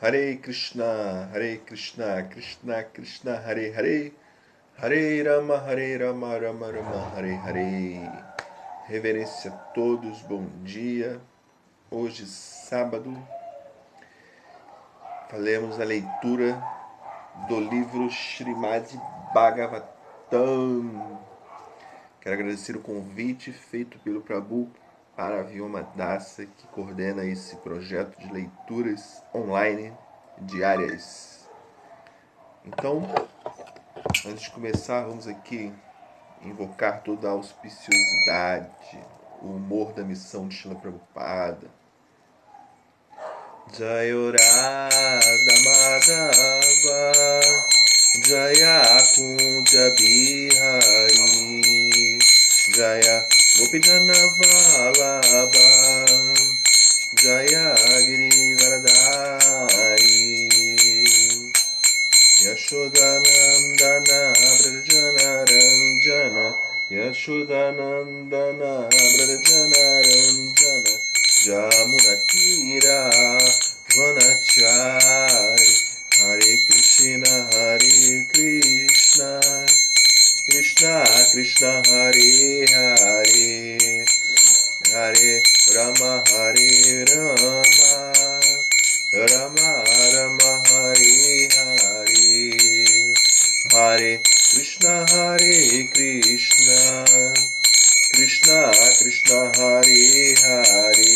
Hare Krishna, Krishna Krishna, Hare Hare, Hare Rama, Rama Rama, Hare Hare. Reverência a todos, bom dia. Hoje, sábado, faremos a leitura do livro Srimad Bhagavatam. Quero agradecer o convite feito pelo Prabhu Paravyoma Dasa, que coordena esse projeto de leituras online diárias. Então, antes de começar, vamos aqui invocar toda a auspiciosidade, o humor da missão de Srila Prabhupada. Jaya Radha Madhava, Jaya Kunja Bihari, Jaya Gopijana Vallabha, Jaya Girivaradhari, Yashodanandana Brajana Ranjana, Yashodanandana Brajana Ranjana, Jamunatira Vanachari, Hare Krishna, Krishna Krishna, Hare Hare, Hare Rama, Hare Rama, Rama Rama, Hare Hare, Hare Krishna, Krishna Krishna, Hare Hare,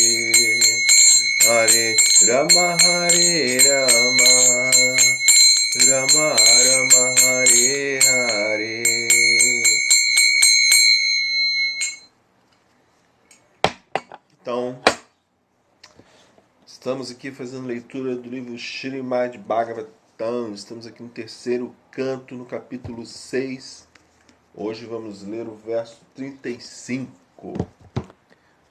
Hare Rama, Hare Rama, Rama Rama, Hare Hare. Então, estamos aqui fazendo leitura do livro Srimad Bhagavatam. Estamos aqui no terceiro canto, no capítulo 6. Hoje vamos ler o verso 35.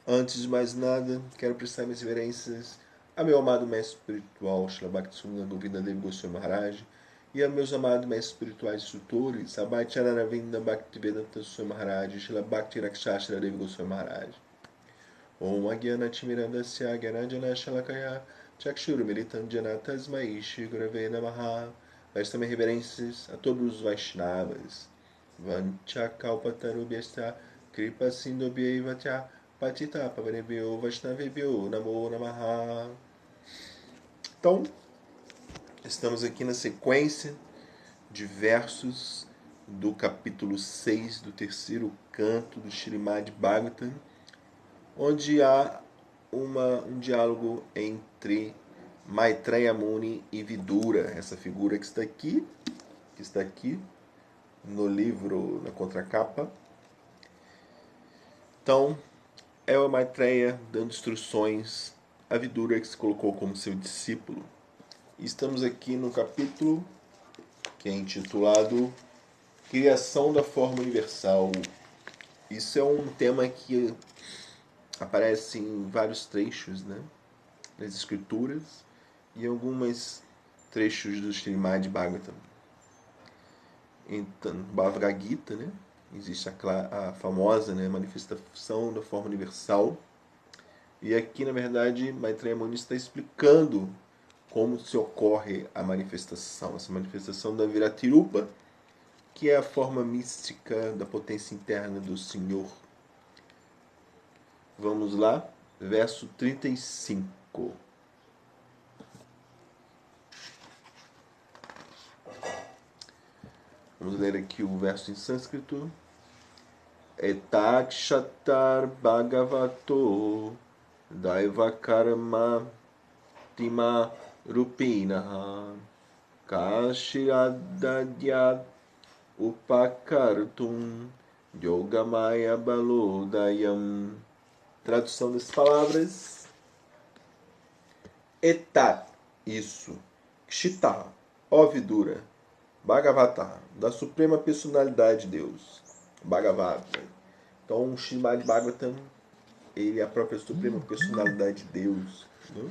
Antes de mais nada, quero prestar minhas reverências a meu amado mestre espiritual, Srila Bhaktivinoda Govinda Goswami Maharaj, e a meus amados mestres espirituais instrutores, Abhacharya Vinda Bhaktivedanta Swami Maharaj, Srila Bhakti Rakshashra Devi Goswami Maharaj. Om Agyana Timirandasya Gyananjana Shalakaya Chakshuru Militam Jana Tasmai Shri Gurave Namaha. Mas também reverências a todos os Vaishnavas. Vanchakalpatarubhyasta Kripa Sindobhyaivacha Patita Pavanebhyo Vaishnavebhyo Namo Namaha. Então, estamos aqui na sequência de versos do capítulo 6 do terceiro canto do Srimad Bhagavatam, onde há um diálogo entre Maitreya Muni e Vidura, essa figura que está aqui no livro, na contracapa. Então, é o Maitreya dando instruções a Vidura, que se colocou como seu discípulo. E estamos aqui no capítulo que é intitulado Criação da Forma Universal. Isso é um tema que aparece em vários trechos, né, nas escrituras e em alguns trechos do Srimad Bhagavatam. Então, Bhagavad Gita, né, existe a famosa, né, manifestação da forma universal. E aqui, na verdade, Maitreya Muni está explicando como se ocorre a manifestação. Essa manifestação da Viratirupa, que é a forma mística da potência interna do Senhor. Vamos lá, verso 35. Vamos ler aqui o verso em sânscrito. Etakshatar Bhagavato Daiva Karma Tima Rupinaha Kashiradadya Upakartum Yogamaya Balodayam. Tradução das palavras: Etat, isso, Kshita, ó Vidura, Bhagavata, da Suprema Personalidade de Deus, Bhagavata. Então, o Srimad Bhagavatam, ele é a própria Suprema Personalidade de Deus, né?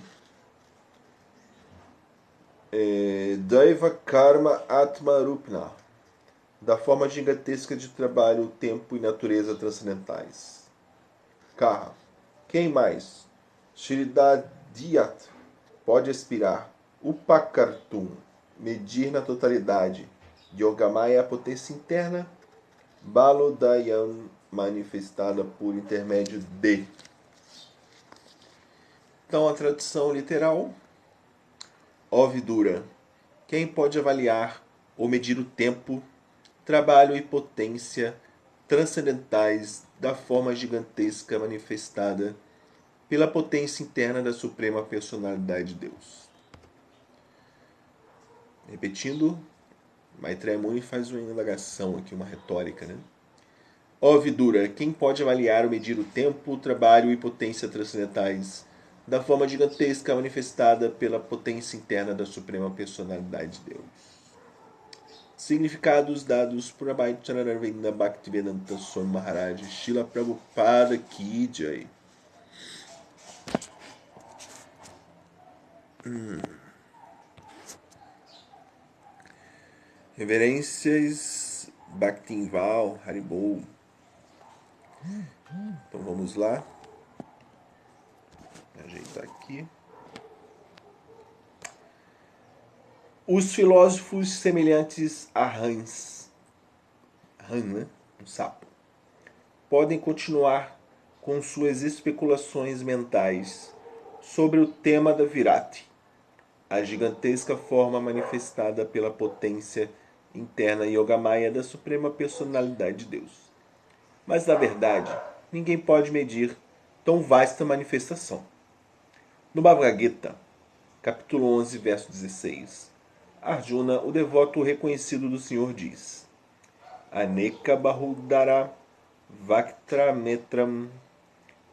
Daiva Karma Atma Rupna, da forma gigantesca de trabalho, tempo e natureza transcendentais. Kaha, quem mais? Shridadiyat, pode aspirar Upakartum, medir na totalidade. Yogamaya, a potência interna. Balodayam, manifestada por intermédio de. Então, a tradução literal. Ó Vidura, quem pode avaliar ou medir o tempo, trabalho e potência transcendentais da forma gigantesca manifestada pela potência interna da Suprema Personalidade de Deus. Repetindo, Maitreya Muni faz uma indagação aqui, uma retórica, né? Ó Vidura, quem pode avaliar ou medir o tempo, trabalho e potência transcendentais da forma gigantesca manifestada pela potência interna da Suprema Personalidade de Deus? Significados dados por Abhay Chanaravinda Bhaktivedanta Swami Maharaj Srila Prabhupada Ki Jai. Reverências Bhaktinval Haribol. Então vamos lá. Ajeitar aqui. Os filósofos semelhantes a rãs, né? Um sapo, podem continuar com suas especulações mentais sobre o tema da Virati, a gigantesca forma manifestada pela potência interna Yogamaya da Suprema Personalidade de Deus. Mas, na verdade, ninguém pode medir tão vasta manifestação. No Bhagavad Gita, capítulo 11, verso 16, Arjuna, o devoto reconhecido do Senhor, diz: Aneka Bahudara Vaktrametram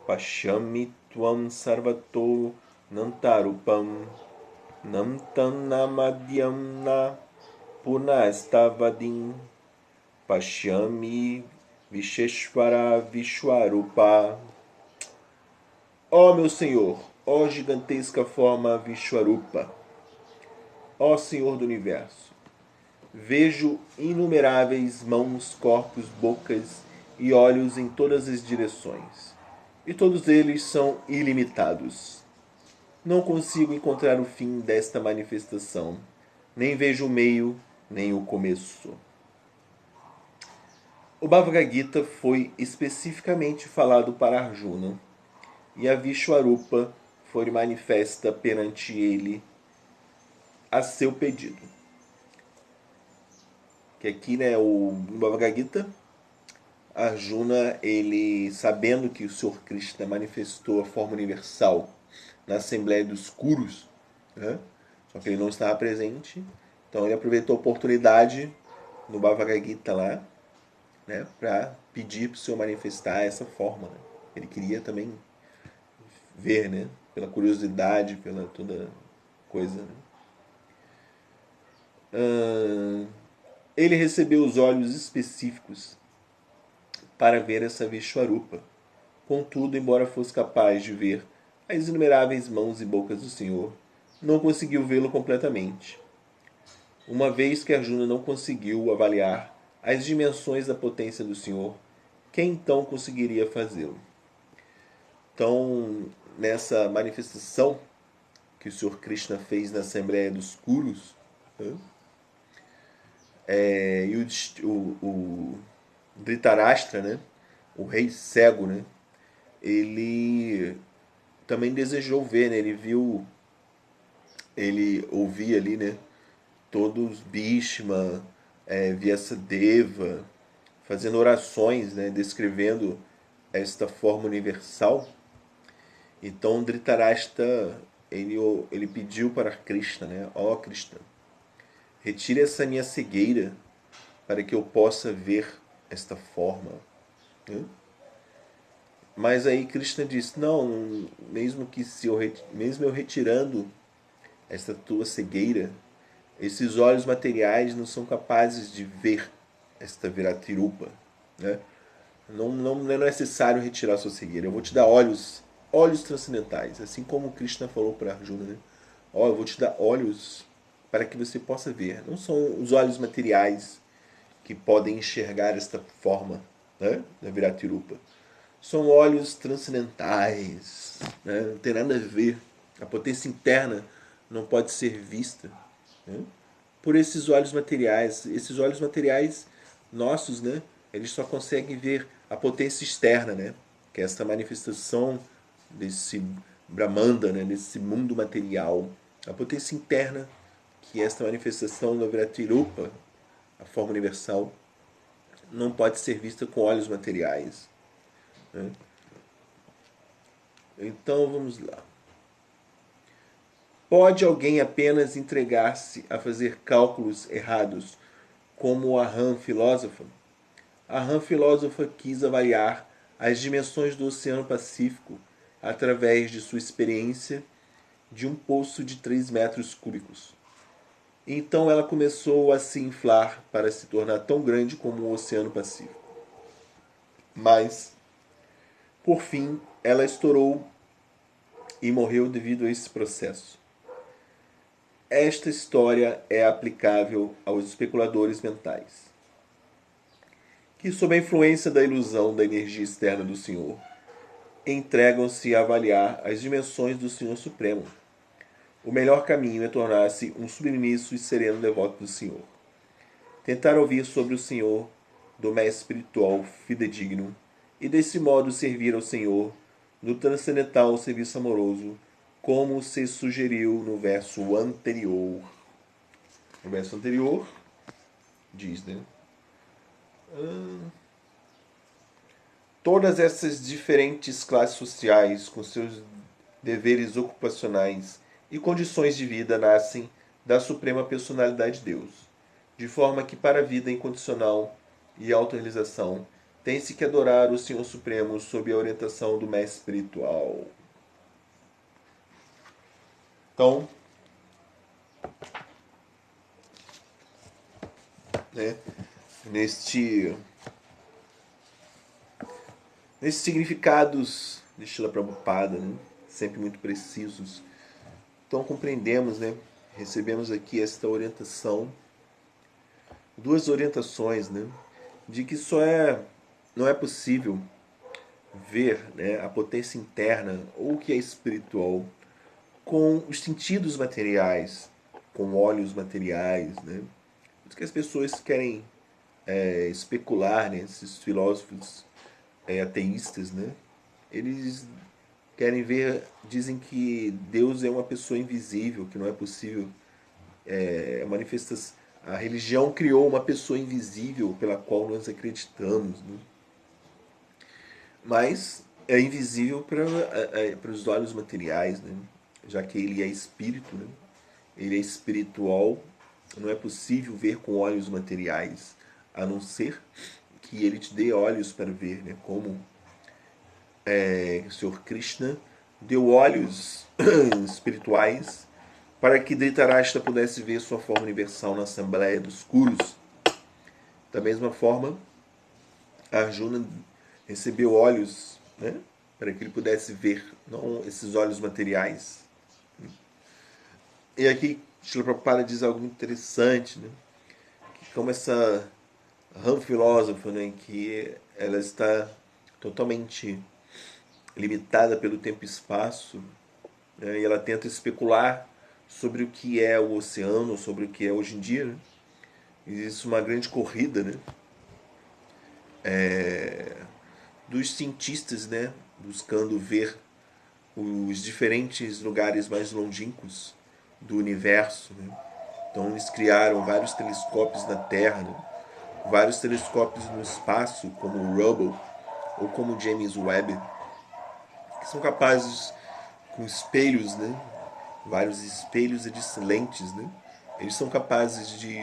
Pashyami Tvam Sarvato Nantarupam Namtanamadhyamna Punastavadim Pashyami Visheshvara Vishwarupa. Ó meu Senhor, ó gigantesca forma Vishwarupa, ó Senhor do Universo, vejo inumeráveis mãos, corpos, bocas e olhos em todas as direções, e todos eles são ilimitados. Não consigo encontrar o fim desta manifestação, nem vejo o meio, nem o começo. O Bhagavad Gita foi especificamente falado para Arjuna, e a Vishwarupa foi manifesta perante ele a seu pedido. Que aqui, né, o Bhagavad Gita, Arjuna, ele, sabendo que o Senhor Krishna manifestou a forma universal na Assembleia dos Kurus, né, só que ele não estava presente, então ele aproveitou a oportunidade no Bhagavad Gita lá, né, para pedir para o Senhor manifestar essa forma. Né. Ele queria também ver, né, pela curiosidade, pela toda coisa. Né. Ele recebeu os olhos específicos para ver essa Vishwarupa. Contudo, embora fosse capaz de ver as inumeráveis mãos e bocas do Senhor, não conseguiu vê-lo completamente. Uma vez que Arjuna não conseguiu avaliar as dimensões da potência do Senhor, quem então conseguiria fazê-lo? Então, nessa manifestação que o Senhor Krishna fez na Assembleia dos Kurus, né? E o Dhritarashtra, né? O rei cego, né? Ele também desejou ver, né? Ele ouvia ali, né? Todos Bhishma, Vyasadeva, fazendo orações, né? Descrevendo esta forma universal. Então Dhritarashtra, ele pediu para Krishna, né? Ó Krishna, retire essa minha cegueira para que eu possa ver esta forma. Né? Mas aí Krishna disse: não, mesmo eu retirando esta tua cegueira, esses olhos materiais não são capazes de ver esta Viratirupa. Né? Não é necessário retirar a sua cegueira. Eu vou te dar olhos transcendentais, assim como Krishna falou para Arjuna. Né? Eu vou te dar olhos para que você possa ver. Não são os olhos materiais que podem enxergar esta forma, né, da Viratirupa. São olhos transcendentais, né, não tem nada a ver. A potência interna não pode ser vista, né, por esses olhos materiais. Esses olhos materiais nossos, né, eles só conseguem ver a potência externa, né, que é essa manifestação desse Brahmanda, né, desse mundo material. A potência interna, que é esta manifestação da Vratirupa, a forma universal, não pode ser vista com olhos materiais, né? Então vamos lá. Pode alguém apenas entregar-se a fazer cálculos errados, como a rã filósofa? A rã filósofa quis avaliar as dimensões do Oceano Pacífico através de sua experiência de um poço de 3 metros cúbicos. Então ela começou a se inflar para se tornar tão grande como o Oceano Pacífico. Mas, por fim, ela estourou e morreu devido a esse processo. Esta história é aplicável aos especuladores mentais, que, sob a influência da ilusão da energia externa do Senhor, entregam-se a avaliar as dimensões do Senhor Supremo. O melhor caminho é tornar-se um submisso e sereno devoto do Senhor. Tentar ouvir sobre o Senhor do mestre espiritual fidedigno e desse modo servir ao Senhor no transcendental serviço amoroso, como se sugeriu no verso anterior. No verso anterior diz, né? Todas essas diferentes classes sociais, com seus deveres ocupacionais e condições de vida, nascem da Suprema Personalidade de Deus, de forma que para a vida incondicional e autorrealização tem-se que adorar o Senhor Supremo sob a orientação do Mestre Espiritual. Então, né, nestes significados de Srila Prabhupada, né, sempre muito precisos, então compreendemos, né, recebemos aqui esta orientação, duas orientações, né, de que não é possível ver, né, a potência interna ou o que é espiritual com os sentidos materiais, com olhos materiais, né? Por isso que as pessoas querem especular, né? Esses filósofos ateístas, né? Eles querem ver, dizem que Deus é uma pessoa invisível, que não é possível manifestar. A religião criou uma pessoa invisível pela qual nós acreditamos, né? Mas é invisível para os olhos materiais, né? Já que ele é espírito, né? Ele é espiritual, não é possível ver com olhos materiais, a não ser que ele te dê olhos para ver, né? Como o Senhor Krishna deu olhos espirituais para que Dhritarashtra pudesse ver sua forma universal na Assembleia dos Kurus. Da mesma forma, Arjuna recebeu olhos, né, para que ele pudesse ver, não esses olhos materiais. E aqui Srila Prabhupada diz algo muito interessante, né, que como essa rã filósofa, né, que ela está totalmente limitada pelo tempo e espaço, né, e ela tenta especular sobre o que é o oceano, sobre o que é hoje em dia, né? Existe uma grande corrida, né, dos cientistas, né, buscando ver os diferentes lugares mais longínquos do universo, né? Então eles criaram vários telescópios na Terra, né? Vários telescópios no espaço, como o Hubble ou como o James Webb, que são capazes, com espelhos, né? Vários espelhos e de lentes, né? Eles são capazes de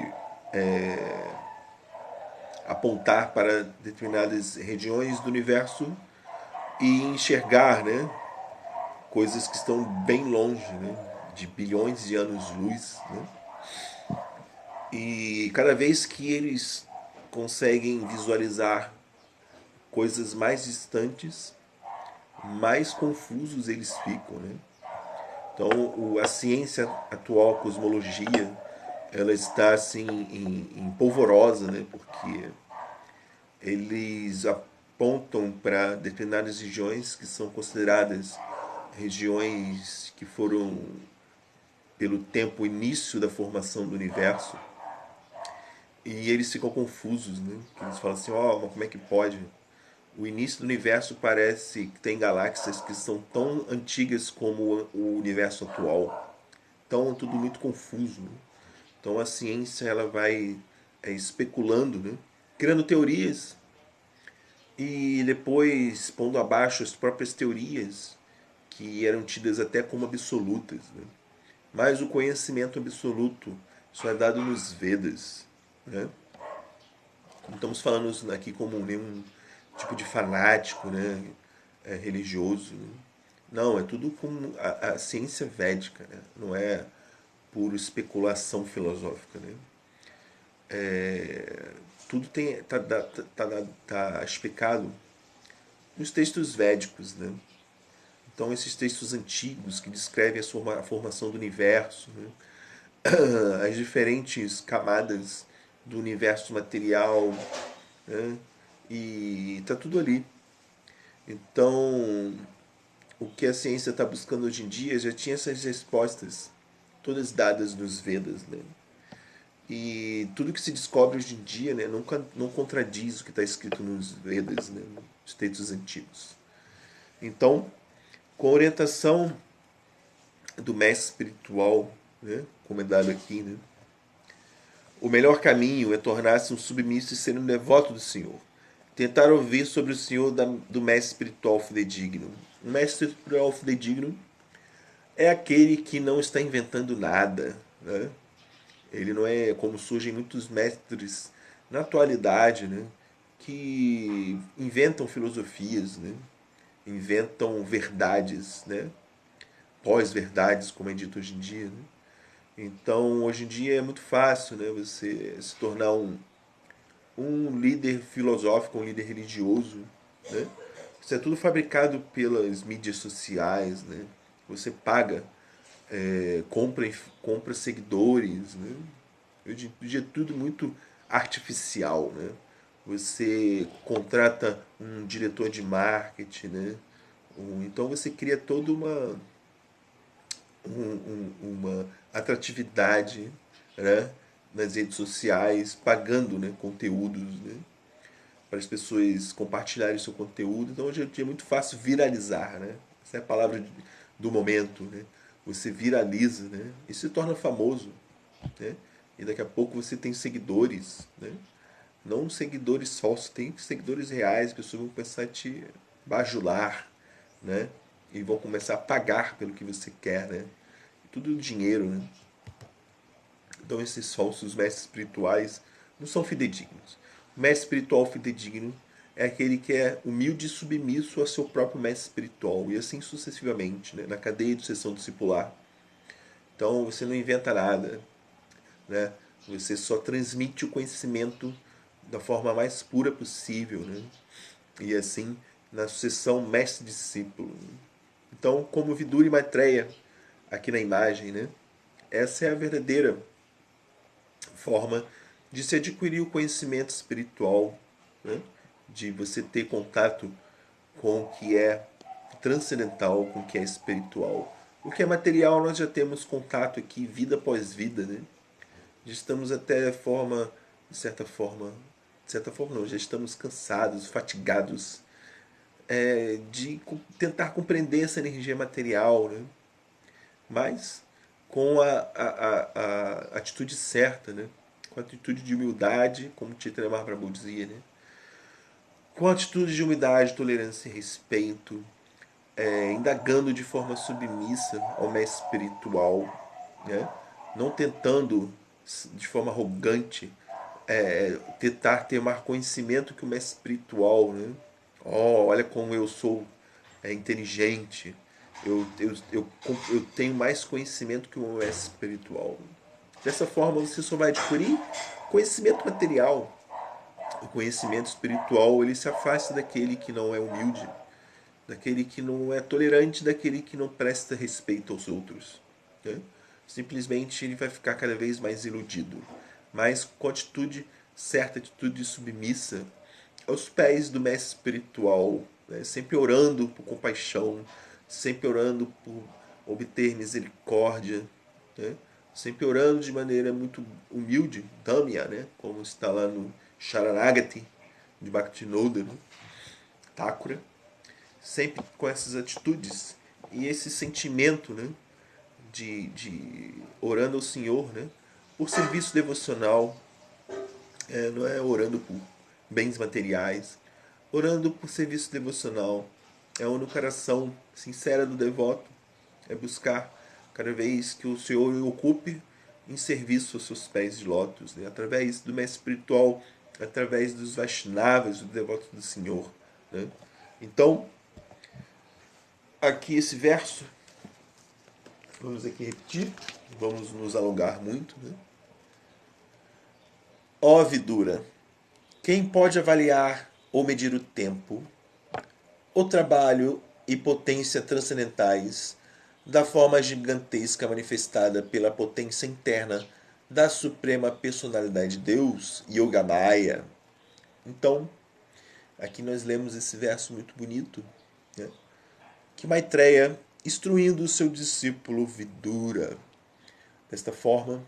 apontar para determinadas regiões do universo e enxergar, né, coisas que estão bem longe, né, de bilhões de anos-luz, né? E cada vez que eles conseguem visualizar coisas mais distantes, mais confusos eles ficam, né? Então, a ciência atual, a cosmologia, ela está assim em polvorosa, né? Porque eles apontam para determinadas regiões que são consideradas regiões que foram pelo tempo início da formação do universo, e eles ficam confusos, né? Eles falam assim, mas como é que pode? O início do universo parece que tem galáxias que são tão antigas como o universo atual. Então é tudo muito confuso, né? Então a ciência ela vai especulando, né? Criando teorias e depois pondo abaixo as próprias teorias que eram tidas até como absolutas, né? Mas o conhecimento absoluto só é dado nos Vedas, né? Não estamos falando aqui como nenhum tipo de fanático, né? Religioso, né? Não, é tudo com a ciência védica, né? Não é pura especulação filosófica, né? Tudo tá explicado nos textos védicos, né? Então esses textos antigos que descrevem a formação do universo, né? As diferentes camadas do universo material, né? E tá tudo ali. Então, o que a ciência está buscando hoje em dia já tinha essas respostas, todas dadas nos Vedas, né? E tudo que se descobre hoje em dia, né, nunca não contradiz o que está escrito nos Vedas, né, nos textos antigos. Então, com a orientação do mestre espiritual, né, como é dado aqui, né, o melhor caminho é tornar-se um submisso e ser um devoto do Senhor. Tentar ouvir sobre o Senhor do mestre espiritual fidedigno. O mestre espiritual fidedigno é aquele que não está inventando nada, né? Ele não é como surgem muitos mestres na atualidade, né? Que inventam filosofias, né? Inventam verdades, né? Pós-verdades, como é dito hoje em dia, né? Então, hoje em dia é muito fácil, né? Você se tornar um líder filosófico, um líder religioso, né? Isso é tudo fabricado pelas mídias sociais, né? Você paga, compra, compra seguidores, né? Hoje em dia é tudo muito artificial, né? Você contrata um diretor de marketing, né? Então você cria toda uma atratividade, né? Nas redes sociais, pagando, né? Conteúdos, né? Para as pessoas compartilharem seu conteúdo. Então hoje em dia é muito fácil viralizar, né? Essa é a palavra do momento, né? Você viraliza, né? E se torna famoso, né? E daqui a pouco você tem seguidores, né? Não seguidores falsos, tem seguidores reais, pessoas vão começar a te bajular, né? E vão começar a pagar pelo que você quer, né? Tudo dinheiro, né? Então esses falsos mestres espirituais não são fidedignos. O mestre espiritual fidedigno é aquele que é humilde e submisso ao seu próprio mestre espiritual, e assim sucessivamente, né? Na cadeia de sucessão discipular. Então você não inventa nada, né? Você só transmite o conhecimento da forma mais pura possível, né? E assim, na sucessão mestre-discípulo. Então, como Vidura e Maitreya, aqui na imagem, né? Essa é a verdadeira forma de se adquirir o conhecimento espiritual, né? De você ter contato com o que é transcendental, com o que é espiritual. O que é material nós já temos contato aqui, vida após vida, né? Já estamos até de certa forma não, já estamos cansados, fatigados, de tentar compreender essa energia material, né? Mas com a atitude certa, né? Com a atitude de humildade, como Chaitanya Mahaprabhu dizia, né? Com a atitude de humildade, tolerância e respeito, indagando de forma submissa ao mestre espiritual, né? Não tentando de forma arrogante tentar ter mais conhecimento que o mestre espiritual, né? Olha como eu sou inteligente, eu tenho mais conhecimento que o meu mestre espiritual. Dessa forma você só vai adquirir conhecimento material. O conhecimento espiritual ele se afasta daquele que não é humilde, daquele que não é tolerante, daquele que não presta respeito aos outros, né? Simplesmente ele vai ficar cada vez mais iludido, mas com atitude certa, atitude submissa aos pés do mestre espiritual, né? Sempre orando por compaixão, sempre orando por obter misericórdia, né? Sempre orando de maneira muito humilde, Damya, né? Como está lá no Sharanagati de Bhaktinoda, né? Thakura, sempre com essas atitudes e esse sentimento, né? De orando ao Senhor, né? Por serviço devocional, não é orando por bens materiais, orando por serviço devocional, é onde o coração sincero do devoto é buscar cada vez que o Senhor o ocupe em serviço aos seus pés de lótus, né? Através do mestre espiritual, através dos Vaishnavas, do devoto do Senhor, né? Então, aqui esse verso, vamos aqui repetir, vamos nos alongar muito, né? Ó Vidura, quem pode avaliar ou medir o tempo, o trabalho e potência transcendentais da forma gigantesca manifestada pela potência interna da Suprema Personalidade de Deus, Yogamaya? Então, aqui nós lemos esse verso muito bonito, né? Que Maitreya, instruindo o seu discípulo Vidura. Desta forma,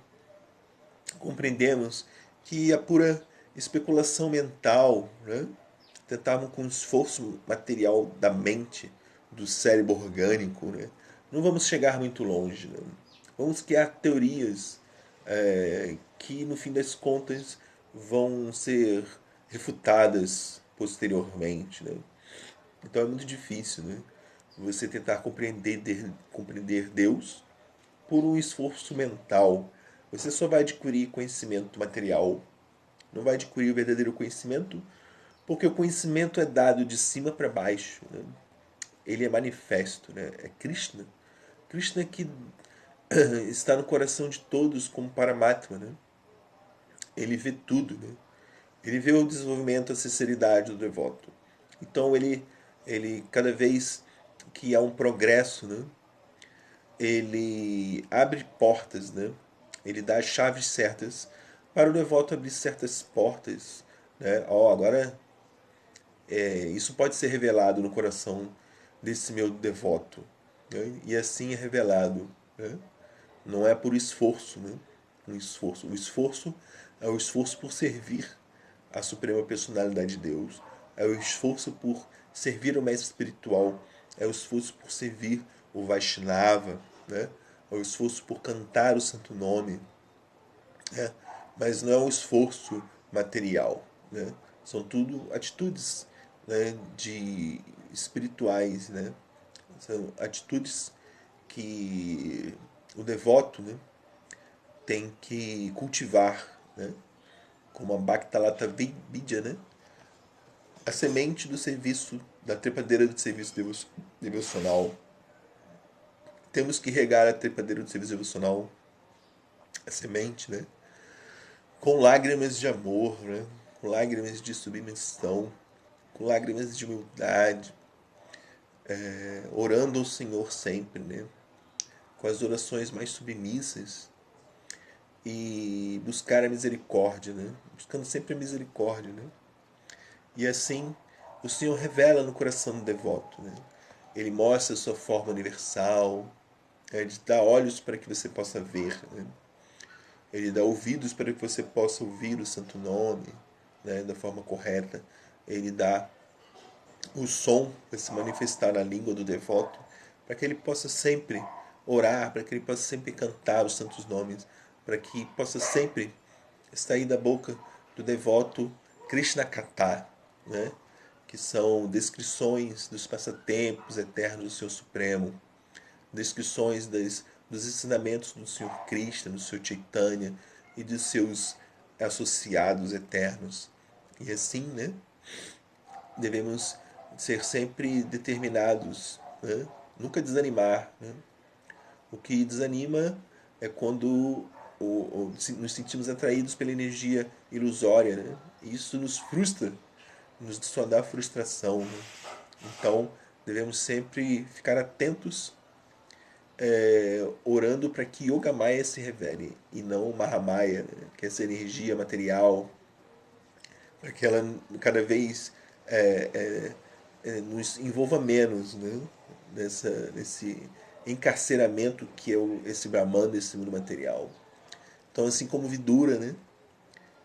compreendemos que a pura especulação mental, né, tentavam com o esforço material da mente, do cérebro orgânico, né, não vamos chegar muito longe. Né? Vamos criar teorias que, no fim das contas, vão ser refutadas posteriormente. Né? Então é muito difícil, né? Você tentar compreender Deus por um esforço mental. Você só vai adquirir conhecimento material, não vai adquirir o verdadeiro conhecimento, porque o conhecimento é dado de cima para baixo. Né? Ele é manifesto, né? É Krishna. Krishna que está no coração de todos como Paramatma. Né? Ele vê tudo. Né? Ele vê o desenvolvimento, a sinceridade do devoto. Então ele cada vez que há um progresso, né? Ele abre portas, né? Ele dá as chaves certas para o devoto abrir certas portas, né? Agora isso pode ser revelado no coração desse meu devoto, né? E assim é revelado, né? Não é por esforço, né? O esforço é o esforço por servir a Suprema Personalidade de Deus, é o esforço por servir o mestre espiritual, é o esforço por servir o Vaishnava, né? É o esforço por cantar o santo nome, né? Mas não é um esforço material, né? São tudo atitudes, né, de espirituais, né? São atitudes que o devoto, né, tem que cultivar, né? Como a Bhaktalata Vidya, né? A semente do serviço, da trepadeira do serviço devocional. Temos que regar a trepadeira do serviço devocional, a semente, né? Com lágrimas de amor, né? Com lágrimas de submissão, com lágrimas de humildade, orando ao Senhor sempre, né? Com as orações mais submissas e buscar a misericórdia, né? Buscando sempre a misericórdia, né? E assim o Senhor revela no coração do devoto, né? Ele mostra a sua forma universal, ele dá olhos para que você possa ver, né? Ele dá ouvidos para que você possa ouvir o santo nome, né, da forma correta. Ele dá o som para se manifestar na língua do devoto, para que ele possa sempre orar, para que ele possa sempre cantar os santos nomes, para que possa sempre sair da boca do devoto Krishna Katha, né, que são descrições dos passatempos eternos do Senhor Supremo, descrições dos ensinamentos do Senhor Krishna, do Senhor Chaitanya e dos seus associados eternos. E assim, né, devemos ser sempre determinados, né? Nunca desanimar. Né? O que desanima é quando nos sentimos atraídos pela energia ilusória. Né? E isso nos frustra, nos só dá frustração. Né? Então, devemos sempre ficar atentos, orando para que Yoga Maya se revele e não Mahamaya, né? Que é essa energia material, para que ela cada vez nos envolva menos, né? Nesse encarceramento que é esse Brahman desse mundo material. Então, assim como Vidura, né?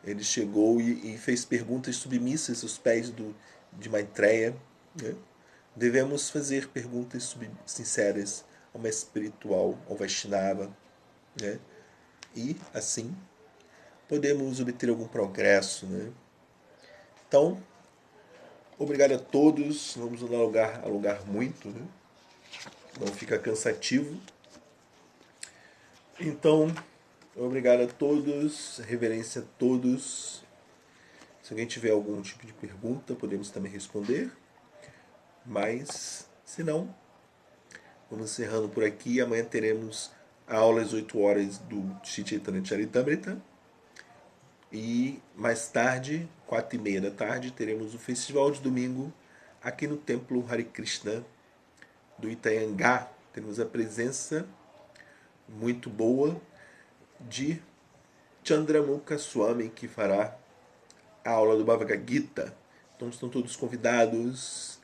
Ele chegou e fez perguntas submissas aos pés de Maitreya. Né? Devemos fazer perguntas sinceras ao mestre espiritual, ao Vaishnava. Né? E, assim, podemos obter algum progresso. Né? Então, obrigado a todos. Vamos alongar muito. Né? Não fica cansativo. Então, obrigado a todos. Reverência a todos. Se alguém tiver algum tipo de pergunta, podemos também responder. Mas, se não, vamos encerrando por aqui. Amanhã teremos a aula às 8 horas do Shri Chaitanya Charitamrita. E mais tarde, 4h30 da tarde, teremos o festival de domingo aqui no Templo Hare Krishna do Itanhangá. Temos a presença muito boa de Chandramukha Swami, que fará a aula do Bhagavad Gita. Então estão todos convidados.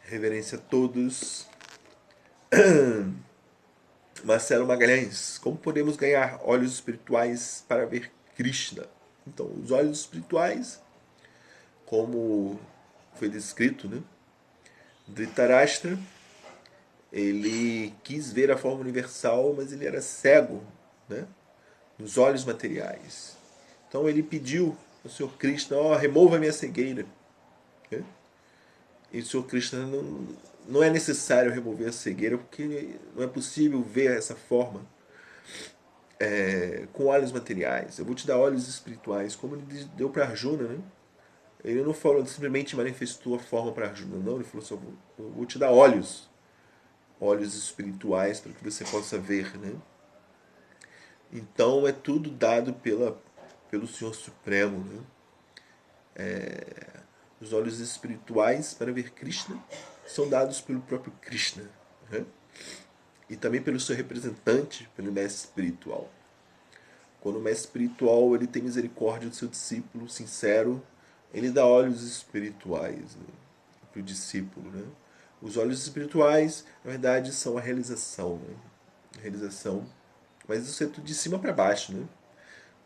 Reverência a todos. Marcelo Magalhães, como podemos ganhar olhos espirituais para ver Krishna? Então, os olhos espirituais, como foi descrito, né? Dhritarashtra, ele quis ver a forma universal, mas ele era cego, né? Nos olhos materiais. Então ele pediu ao Senhor Krishna, remova a minha cegueira. Né? E o Senhor Krishna não é necessário remover a cegueira, porque não é possível ver essa forma com olhos materiais. Eu vou te dar olhos espirituais, como ele deu para Arjuna, né? Ele não falou, simplesmente manifestou a forma para Arjuna, não. Ele falou assim, eu vou te dar olhos espirituais para que você possa ver, né? Então é tudo dado pelo Senhor Supremo, né? Os olhos espirituais para ver Krishna são dados pelo próprio Krishna, né? E também pelo seu representante, pelo mestre espiritual. Quando o mestre espiritual ele tem misericórdia do seu discípulo sincero, ele dá olhos espirituais, né, para o discípulo. Né? Os olhos espirituais, na verdade, são a realização. Né? A realização. Mas isso é tudo de cima para baixo. Né?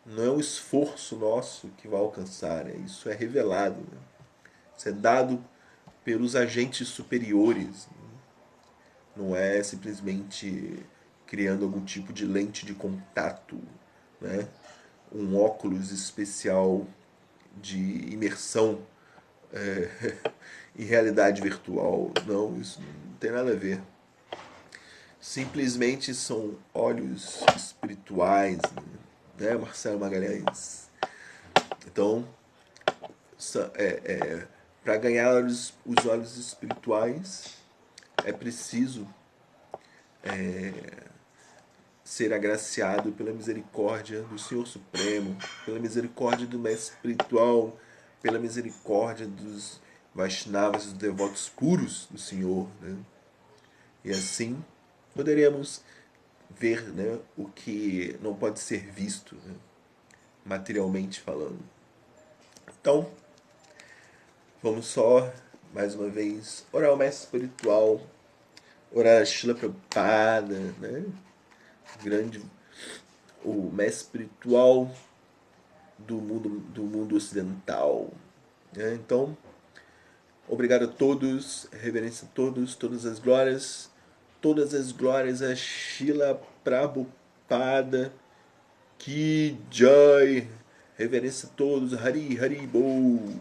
Não é um esforço nosso que vai alcançar. Né? Isso é revelado. Né? Isso é dado pelos agentes superiores. Né? Não é simplesmente criando algum tipo de lente de contato, né? Um óculos especial de imersão em realidade virtual. Não, isso não tem nada a ver. Simplesmente são olhos espirituais, né, Marcelo Magalhães? Então, para ganhar os olhos espirituais, é preciso ser agraciado pela misericórdia do Senhor Supremo, pela misericórdia do Mestre Espiritual, pela misericórdia dos Vaishnavas, dos devotos puros do Senhor. Né? E assim poderemos ver, né, o que não pode ser visto, né, materialmente falando. Então, vamos só, mais uma vez, orar ao Mestre Espiritual, orar a Srila Prabhupada, né? O Mestre Espiritual do mundo ocidental. Né? Então, obrigado a todos, reverência a todos, todas as glórias a Srila Prabhupada, que Jai, reverência a todos, Hari Hari Bol.